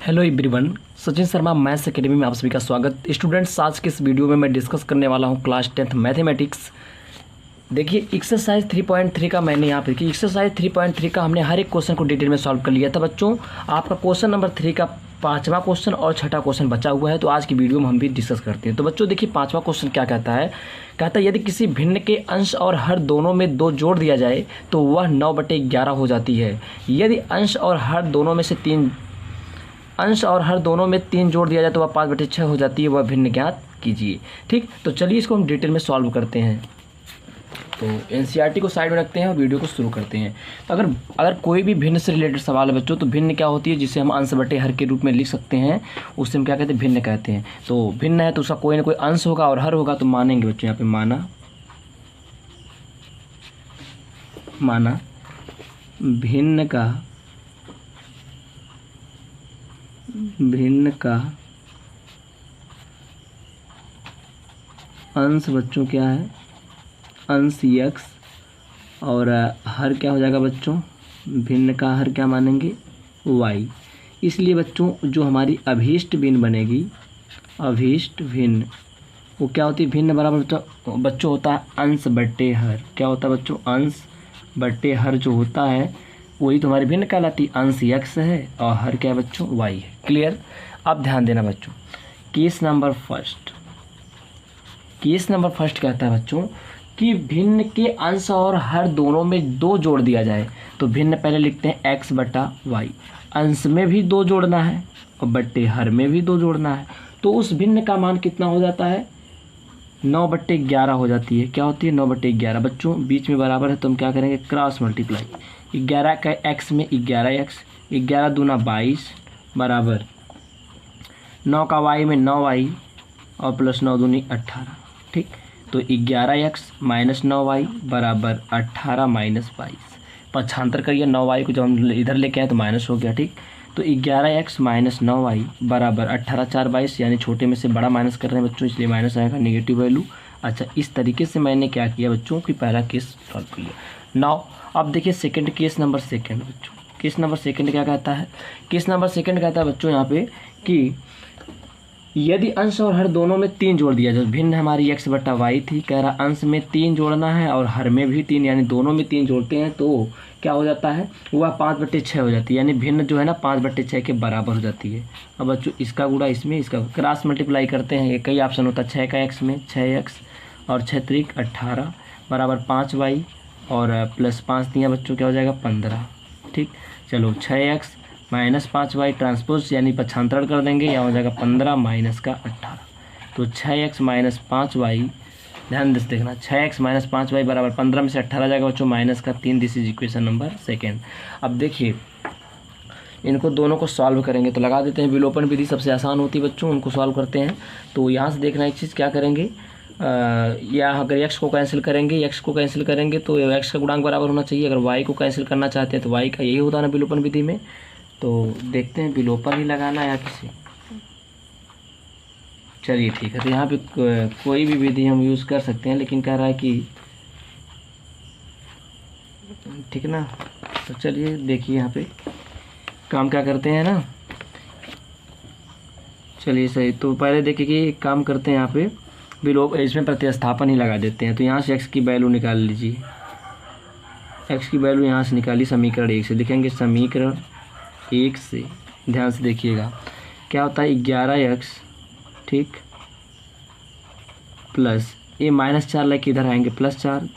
Hello everyone, Sachin Sharma maths academy में आप सभी का स्वागत। स्टूडेंट्स, आज के इस वीडियो में मैं डिस्कस करने वाला हूं क्लास 10th मैथमेटिक्स। देखिए एक्सरसाइज 3.3 का मैंने यहाँ पे देखिए एक्सरसाइज 3.3 का हमने हर एक क्वेश्चन को डिटेल में सॉल्व कर लिया था बच्चों। आपका क्वेश्चन नंबर 3 का 5वां क्वेश्चन और 6ठा क्वेश्चन बचा हुआ है, तो आज की वीडियो में हम भी डिस्कस करते हैं। तो बच्चों देखिए 5वां क्वेश्चन क्या कहता है यदि किसी भिन्न के अंश और हर दोनों में 2 जोड़ दिया जाए तो वह 9/11 हो जाती है। यदि अंश और हर दोनों में 3 जोड़ दिया जाए तो वह 5/6 हो जाती है। वह भिन्न ज्ञात कीजिए। ठीक, तो चलिए इसको हम डिटेल में सॉल्व करते हैं। तो एनसीईआरटी को साइड में रखते हैं और वीडियो को शुरू करते हैं। तो अगर कोई भी भिन्न से रिलेटेड सवाल है बच्चों, तो भिन्न क्या होती है, जिसे हम अंश बटे हर के रूप में लिख सकते हैं, उससे हम क्या कहते हैं, भिन्न कहते हैं। तो भिन्न है तो उसका कोई ना कोई अंश होगा और हर होगा, तो मानेंगे बच्चों यहाँ पे माना भिन्न का अंश बच्चों क्या है, अंश x, और हर क्या हो जाएगा बच्चों, भिन्न का हर क्या मानेंगे, y। इसलिए बच्चों जो हमारी अभीष्ट भिन्न बनेगी, अभीष्ट भिन्न, वो क्या होती है, भिन्न बराबर बच्चों होता है अंश बट्टे हर। क्या होता है बच्चों, अंश बट्टे हर जो होता है वही तुम्हारी भिन्न कहलाती है। अंश x है और हर क्या है बच्चों, y है। क्लियर। अब ध्यान देना बच्चों, केस नंबर फर्स्ट कहता है बच्चों कि भिन्न के अंश और हर दोनों में 2 जोड़ दिया जाए। तो भिन्न पहले लिखते हैं x/y। अंश में भी 2 जोड़ना है और बट्टे हर में भी 2 जोड़ना है। तो उस भिन्न का मान कितना हो जाता है, 9/11 हो जाती है। क्या होती है, 9/11 बच्चों। बीच में बराबर है तो हम क्या करेंगे, क्रॉस मल्टीप्लाई। 11 का x में 11x, 11 दूना 22 बराबर 9 का y में 9y और प्लस 9 दूनी 18। ठीक, तो 11x माइनस 9y बराबर 18 माइनस 22। पक्षांतर करिए, 9y को जब हम इधर लेके आए तो माइनस हो गया। ठीक, तो 11x माइनस 9y बराबर 18 4 22, यानी छोटे में से बड़ा माइनस कर रहे हैं बच्चों, इसलिए माइनस आएगा, नेगेटिव वैल्यू। अच्छा, इस तरीके से मैंने क्या किया बच्चों कि पहला केस सॉल्व कर लिया। नाउ अब देखिए सेकंड केस नंबर सेकंड बच्चों। केस नंबर सेकंड क्या कहता है, केस नंबर सेकंड कहता है बच्चों यहाँ पे कि यदि अंश और हर दोनों में 3 जोड़ दिया जाए। भिन्न हमारी x/y थी, कह रहा अंश में 3 जोड़ना है और हर में भी 3, यानी दोनों में 3 जोड़ते हैं तो क्या हो जाता है, वह 5/6 हो जाती है। यानी भिन्न जो है ना 5/6 के बराबर हो जाती है। अब बच्चों इसका गुणा इसमें, इसका क्रॉस मल्टीप्लाई करते हैं। एक ही ऑप्शन होता है, 6 का x में 6x और 6 त्रिक 18 बराबर 5y और प्लस 5 दिया बच्चों, क्या हो जाएगा 15। ठीक, चलो 6x माइनस 5y ट्रांसपोज यानी पक्षांतरण कर देंगे, यहाँ हो जाएगा 15 माइनस का 18। तो 6x माइनस 5y, ध्यान से देखना, 6x माइनस 5y बराबर 15 में से 18 जाएगा बच्चों माइनस का 3। This is equation number second. अब देखिए इनको दोनों को सॉल्व करेंगे तो लगा देते हैं, विलोपन विधि सबसे आसान होती है बच्चों, उनको सॉल्व करते हैं। तो यहाँ से देखना एक चीज़, क्या करेंगे, या अगर x को कैंसिल करेंगे तो x का गुणांक बराबर होना चाहिए। अगर y को कैंसिल करना चाहते हैं तो y का यही होता है ना विलोपन विधि में। तो देखते हैं विलोपन ही लगाना या किसी, चलिए ठीक है। तो यहाँ पे कोई भी विधि हम यूज़ कर सकते हैं, लेकिन कह रहा है कि ठीक ना। तो चलिए देखिए यहाँ पे काम क्या करते हैं ना, चलिए सही। तो पहले देखिए कि काम करते हैं, यहाँ पे इसमें प्रतिस्थापन ही लगा देते हैं। तो यहाँ से x की वैल्यू निकाल लीजिए, x की वैल्यू यहाँ से निकाली समीकरण 1 से। लिखेंगे समीकरण 1 से, ध्यान से देखिएगा क्या होता है, 11x ठीक प्लस ये -4 लेके इधर आएंगे +4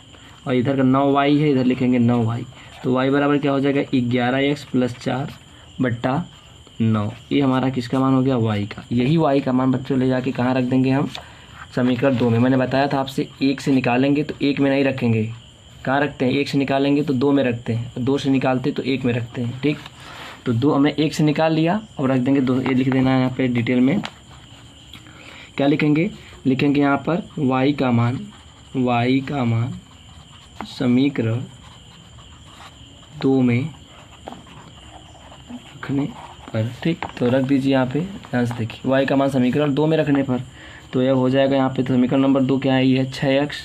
और इधर का 9y है, इधर लिखेंगे 9y। तो y बराबर क्या हो जाएगा, 11x प्लस 4/9। ये हमारा किसका मान हो गया, y का। यही y का मान बच्चों ले जाके कहाँ रख देंगे हम, समीकरण 2 में। मैंने बताया था आपसे 1 से निकालेंगे तो 1 में नहीं रखेंगे, कहाँ रखते हैं, 1 से निकालेंगे तो 2 में रखते हैं, 2 से निकालते तो 1 में रखते हैं। ठीक, तो 2 हमने 1 से निकाल लिया, अब रख देंगे 2। ये लिख देना है यहाँ पे डिटेल में, क्या लिखेंगे यहाँ पर y का मान समीकरण 2 में रखने पर। ठीक, तो रख दीजिए यहाँ पे, ध्यान से देखिए y का मान समीकरण 2 में रखने पर। तो यह हो जाएगा यहाँ पे, तो समीकरण नंबर 2 क्या है, ये है 6x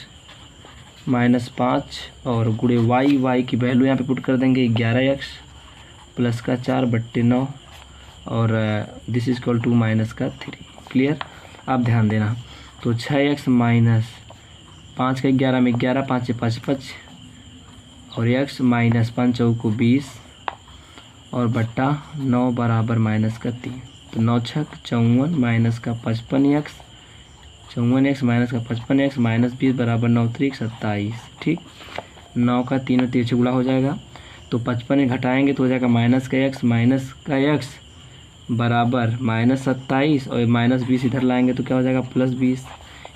माइनस 5 और गुणे y की वैल्यू यहाँ पे पुट कर देंगे 11x प्लस का 4/9 और this is equal to minus का 3। क्लियर। अब ध्यान देना, तो 6x माइनस 5 का 11 में 11, 5 5 5 और x माइनस 5 चौको 20 और बट्टा 9 बराबर माइनस का 3। तो 9 छक 54 माइनस का 55x, 54x माइनस का 55x माइनस 20 बराबर 9 3 27। ठीक, 9 का 3 और 3 गुणा हो जाएगा, तो 55 घटाएंगे तो हो जाएगा माइनस का x बराबर माइनस 27 और माइनस 20 इधर लाएंगे तो क्या हो जाएगा प्लस 20,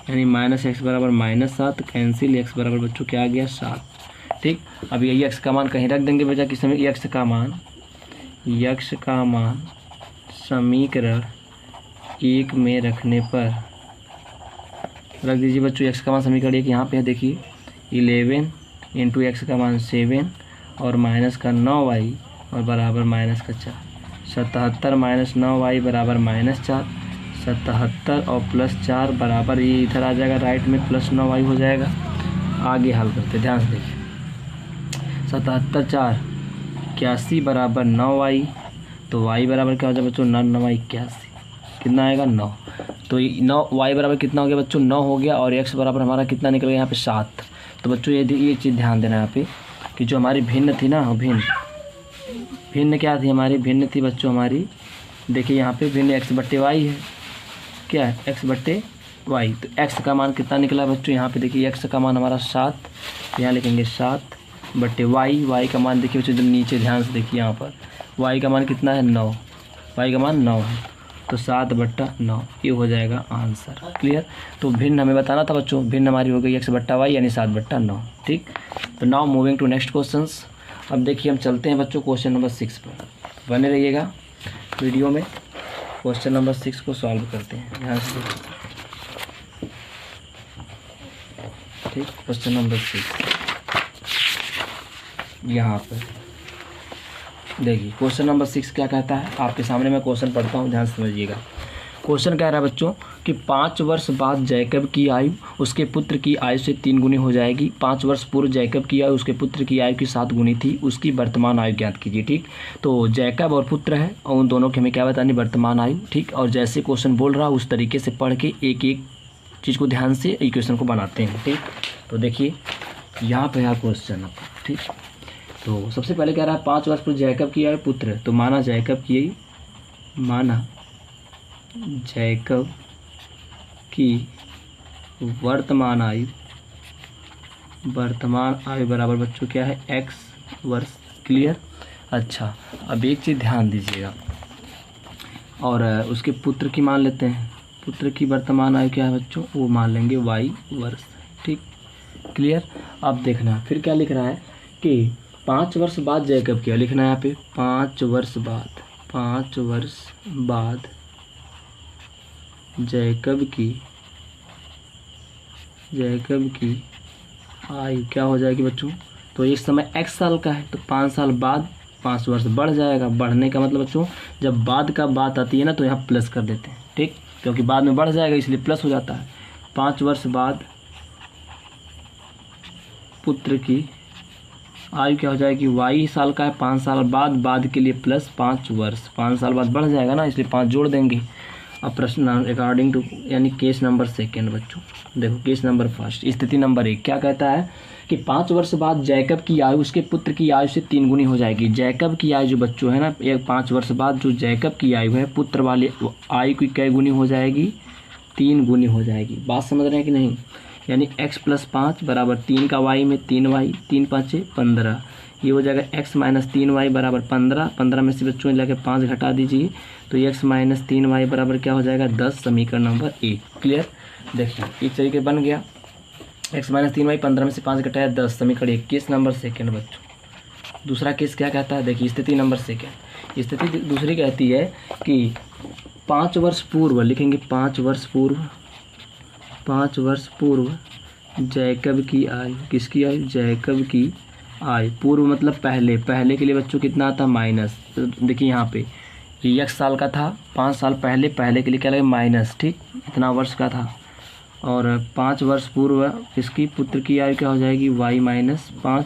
यानी माइनस x बराबर माइनस 7 कैंसिल, x बराबर बच्चों क्या आ गया 7। ठीक, अब ये x का मान कहीं रख देंगे बच्चा किस समय, x का मान समीकरण 1 में रखने पर रख दीजिए बच्चों। x का मान समीकरण 1 यहाँ पे है, देखिए 11 इंटू x का मान 7 और माइनस का 9y और बराबर माइनस का 4। 77 माइनस 9y बराबर माइनस 4, 77 और प्लस 4 बराबर, ये इधर आ जाएगा राइट में प्लस 9y हो जाएगा। आगे हल करते ध्यान से देखिए, 77 4 81 बराबर 9y, तो y बराबर क्या हो जाएगा बच्चों 9 9 81, कितना आएगा 9। तो 9 y बराबर कितना हो गया बच्चों 9 हो गया, और x बराबर हमारा कितना निकल गया यहाँ पे 7। तो बच्चों ये चीज़ ध्यान देना यहाँ पे कि जो हमारी भिन्न थी ना, भिन्न क्या थी हमारी, भिन्न थी बच्चों हमारी, देखिए यहाँ पे भिन्न x बट्टे वाई है, क्या है x बट्टे वाई। तो x का मान कितना निकला बच्चों, यहाँ पे देखिए x का मान हमारा 7, यहाँ लिखेंगे 7 बट्टे y का मान देखिए बच्चों एकदम नीचे ध्यान से देखिए, यहाँ पर y का मान कितना है 9, y का मान 9 है, तो 7 बट्टा 9 ये हो जाएगा आंसर। क्लियर। तो भिन्न हमें बताना था बच्चों, भिन्न हमारी हो गई x बट्टा वाई यानी 7 बट्टा 9। ठीक, तो now moving to next questions. अब देखिए हम चलते हैं बच्चों क्वेश्चन नंबर 6 पर, बने रहिएगा वीडियो में। क्वेश्चन नंबर 6 को सॉल्व करते हैं ध्यान से। ठीक, क्वेश्चन नंबर 6 यहाँ पर देखिए, क्वेश्चन नंबर 6 क्या कहता है, आपके सामने मैं क्वेश्चन पढ़ता हूँ, ध्यान से समझिएगा। क्वेश्चन कह रहा है बच्चों कि 5 वर्ष बाद जैकब की आयु उसके पुत्र की आयु से 3 गुनी हो जाएगी। 5 वर्ष पूर्व जैकब की आयु उसके पुत्र की आयु की 7 गुनी थी, उसकी वर्तमान आयु ज्ञात कीजिए। ठीक, तो जैकब और पुत्र है और उन दोनों की हमें क्या बतानी, वर्तमान आयु। ठीक, और जैसे क्वेश्चन बोल रहा उस तरीके से पढ़ के एक एक चीज़ को ध्यान से इक्वेशन को बनाते हैं। ठीक, तो देखिए यहाँ पे है क्वेश्चन आपका। ठीक, तो सबसे पहले कह रहा है 5 वर्ष पूर्व जैकब की आयु पुत्र, तो माना जैकब की वर्तमान आयु बराबर बच्चों क्या है x वर्ष। क्लियर। अच्छा, अब एक चीज़ ध्यान दीजिएगा, और उसके पुत्र की मान लेते हैं, पुत्र की वर्तमान आयु क्या है बच्चों, वो मान लेंगे y वर्ष। ठीक, क्लियर। अब देखना फिर क्या लिख रहा है कि 5 वर्ष बाद जैकब क्या लिखना है यहाँ पे, 5 वर्ष बाद जैकब की आयु क्या हो जाएगी बच्चों, तो इस समय x साल का है, तो 5 साल बाद 5 वर्ष बढ़ जाएगा। बढ़ने का मतलब बच्चों जब बाद का बात आती है ना तो यहाँ प्लस कर देते हैं। ठीक, क्योंकि बाद में बढ़ जाएगा इसलिए प्लस हो जाता है। 5 वर्ष बाद पुत्र की आयु क्या हो जाएगी, y साल का है, 5 साल बाद के लिए प्लस 5 वर्ष, 5 साल बाद बढ़ जाएगा ना इसलिए 5 जोड़ देंगे। अब प्रश्न अकॉर्डिंग टू यानी केस नंबर 2 बच्चों, देखो केस नंबर 1 स्थिति नंबर 1 क्या कहता है कि 5 वर्ष बाद जैकब की आयु उसके पुत्र की आयु से 3 गुनी हो जाएगी। जैकब की आयु जो बच्चों है ना, 5 वर्ष बाद जो जैकब की आयु है पुत्र वाले आयु की कै गुनी हो जाएगी, 3 गुनी हो जाएगी। बात समझ रहे हैं कि नहीं, यानी x + 5 बराबर 3 का y में 3y, 3 5 15, ये हो जाएगा x - 3y बराबर 15। 15 में से बच्चों लगे 5 घटा दीजिए तो x - 3y बराबर क्या हो जाएगा 10, समीकरण नंबर 1। क्लियर। देखिए इस तरीके बन गया, x - 3y 15 में से 5 घटाया 10, समीकरण 1। केस नंबर 2 बच्चों। दूसरा केस क्या कहता है, देखिए स्थिति नंबर 2। स्थिति दूसरी कहती है कि 5 वर्ष पूर्व लिखेंगे, 5 वर्ष पूर्व जैकब की आयु, किसकी आयु, जैकब की आयु। पूर्व मतलब पहले के लिए बच्चों कितना आता है माइनस, तो देखिए यहाँ पे ये 1 साल का था, 5 साल पहले के लिए क्या लगे माइनस। ठीक, इतना वर्ष का था, और 5 वर्ष पूर्व इसकी पुत्र की आयु क्या हो जाएगी y - 5।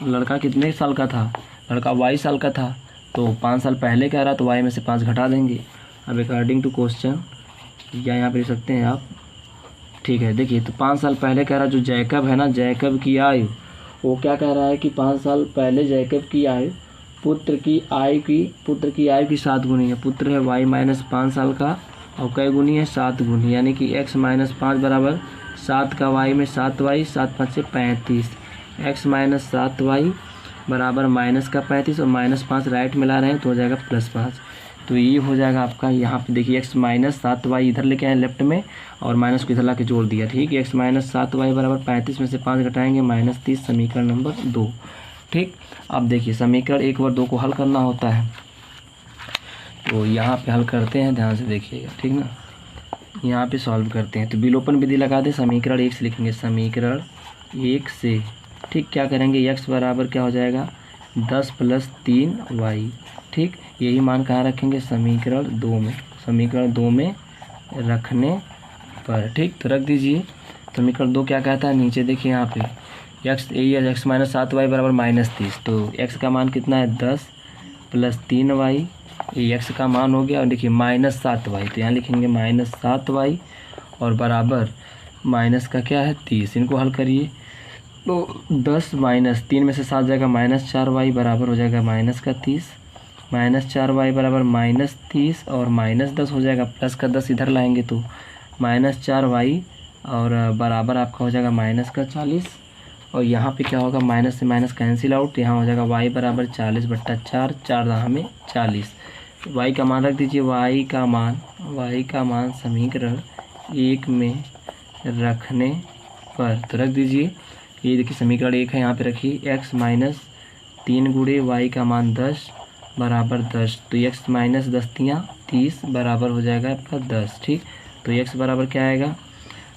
लड़का कितने साल का था, लड़का y साल का था, तो 5 साल पहले कह रहा है तो वाई में से 5 घटा देंगे। अब अकॉर्डिंग टू क्वेश्चन या यहाँ पे लिख सकते हैं आप, ठीक है। देखिए तो 5 साल पहले कह रहा है जो जैकब है ना, जैकब की आयु, वो क्या कह रहा है कि 5 साल पहले जैकब की आयु पुत्र की आयु की 7 गुनी है। पुत्र है वाई माइनस 5 साल का और कई गुनी है 7 गुनी, यानी कि x माइनस 5 बराबर 7 का y में 7y, 7 5 से 35, x माइनस 7y बराबर माइनस का 35 और माइनस 5 राइट मिला रहे हैं तो हो जाएगा प्लस 5। तो ये हो जाएगा आपका, यहाँ पे देखिए x माइनस 7y इधर लेके आए लेफ्ट में और माइनस को इधर ला के जोड़ दिया, ठीक है। x माइनस 7y बराबर 35 में से 5 घटाएंगे माइनस 30, समीकरण नंबर 2, ठीक। अब देखिए समीकरण 1 और 2 को हल करना होता है, तो यहाँ पे हल करते हैं, ध्यान से देखिएगा, ठीक ना। यहाँ पे सॉल्व करते हैं तो विलोपन विधि लगा दें, समीकरण 1 से लिखेंगे, समीकरण 1 से, ठीक। क्या करेंगे, x बराबर क्या हो जाएगा 10 + 3y, ठीक। यही मान कहाँ रखेंगे, समीकरण 2 में, समीकरण 2 में रखने पर, ठीक। तो रख दीजिए। समीकरण 2 क्या कहता है, नीचे देखिए यहाँ पे x माइनस 7y बराबर माइनस 30, तो x का मान कितना है 10 + 3y, ये x का मान हो गया। और देखिए माइनस 7y, तो यहाँ लिखेंगे माइनस 7y और बराबर माइनस का क्या है 30, इनको हल करिए तो 10 माइनस 3 में से 7 जाएगा माइनस 4y बराबर हो जाएगा माइनस का 30, माइनस 4y बराबर माइनस 30 और माइनस 10 हो जाएगा, प्लस का 10 इधर लाएंगे तो माइनस 4y और बराबर आपका हो जाएगा माइनस का 40। और यहाँ पे क्या होगा, माइनस से माइनस कैंसिल आउट, यहाँ हो जाएगा y बराबर 40/4, 4 हमें 40। y का मान रख दीजिए, y का मान समीकरण 1 में रखने पर, तो रख दीजिए। ये देखिए समीकरण 1 है, यहाँ पे रखिए x माइनस 3 गुणे y का मान 10 बराबर 10, तो x माइनस 10 × 30 बराबर हो जाएगा आपका 10, ठीक। तो x बराबर क्या आएगा,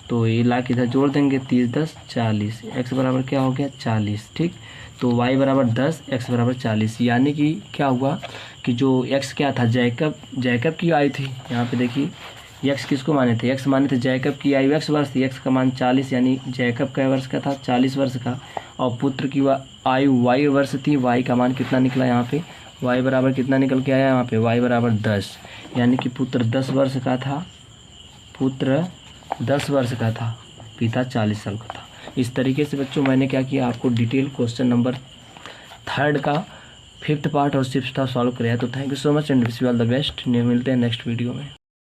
तो ये ला के इधर जोड़ देंगे, 30 × 10 = 40, x बराबर क्या हो गया 40, ठीक। तो y बराबर 10, x बराबर 40, यानी कि क्या हुआ कि जो x क्या था, जैकब की आयु थी। यहाँ पे देखिए x किसको माने थे, x माने थे जैकब की आयु x वर्ष थी, x का मान 40, यानी जैकब का वर्ष का था 40 वर्ष का, और पुत्र की आयु y वर्ष थी, y का मान कितना निकला यहाँ पे, y बराबर कितना निकल के आया यहाँ पे, y बराबर 10, यानी कि पुत्र 10 वर्ष का था, पुत्र 10 वर्ष का था, पिता 40 साल का था। इस तरीके से बच्चों मैंने क्या किया, आपको डिटेल क्वेश्चन नंबर 3 का 5th पार्ट और 6th सॉल्व कराया। तो thank you so much and wish you all the best. मिलते हैं नेक्स्ट वीडियो में।